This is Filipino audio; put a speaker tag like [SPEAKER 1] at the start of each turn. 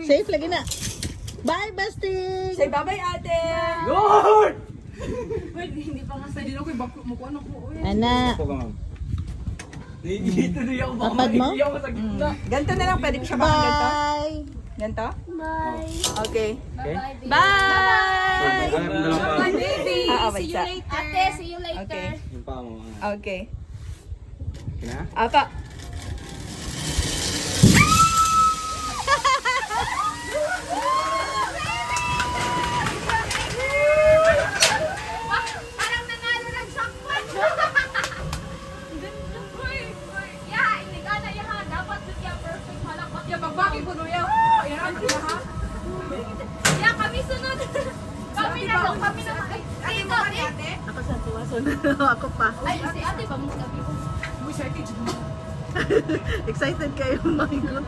[SPEAKER 1] Safe lagi na. Bye, Basting!
[SPEAKER 2] Say bye-bye, ate!
[SPEAKER 3] Lord!
[SPEAKER 2] Wait, hindi pa nga sa din ako. Bako mo ko ano ko.
[SPEAKER 1] Ana.
[SPEAKER 3] Ako ka, ma'am. Dito na ako. Baka
[SPEAKER 1] Tapad mo?
[SPEAKER 3] mahihiya ako sa gitna.
[SPEAKER 2] Ganto na lang, pwede ko siya bakang ganto?
[SPEAKER 1] Bye!
[SPEAKER 2] Ganto?
[SPEAKER 4] Bye.
[SPEAKER 2] Okay.
[SPEAKER 3] Okay?
[SPEAKER 2] Bye!
[SPEAKER 3] Hanap mo na lang pa.
[SPEAKER 2] Bye, baby!
[SPEAKER 4] See you later. Ate, see you later.
[SPEAKER 2] Okay.
[SPEAKER 3] Yung pa mo.
[SPEAKER 2] Okay.
[SPEAKER 3] Okay na?
[SPEAKER 2] Apa.
[SPEAKER 4] Parang nanalo ng jackpot. Yeah, hindi ka na yan. Dapat bigyan perfect malakot.
[SPEAKER 2] Ya, pagbaki ko nuya. Yan ang tiya ha.
[SPEAKER 4] Yeah, kami sunod. Kami na lang. Kami na lang. Ay, ito, ate.
[SPEAKER 1] Ako sa tuwason. Ako pa.
[SPEAKER 4] Ay, si ate ba mo sabi ko?
[SPEAKER 2] Muy excited.
[SPEAKER 1] Excited kayo, my God.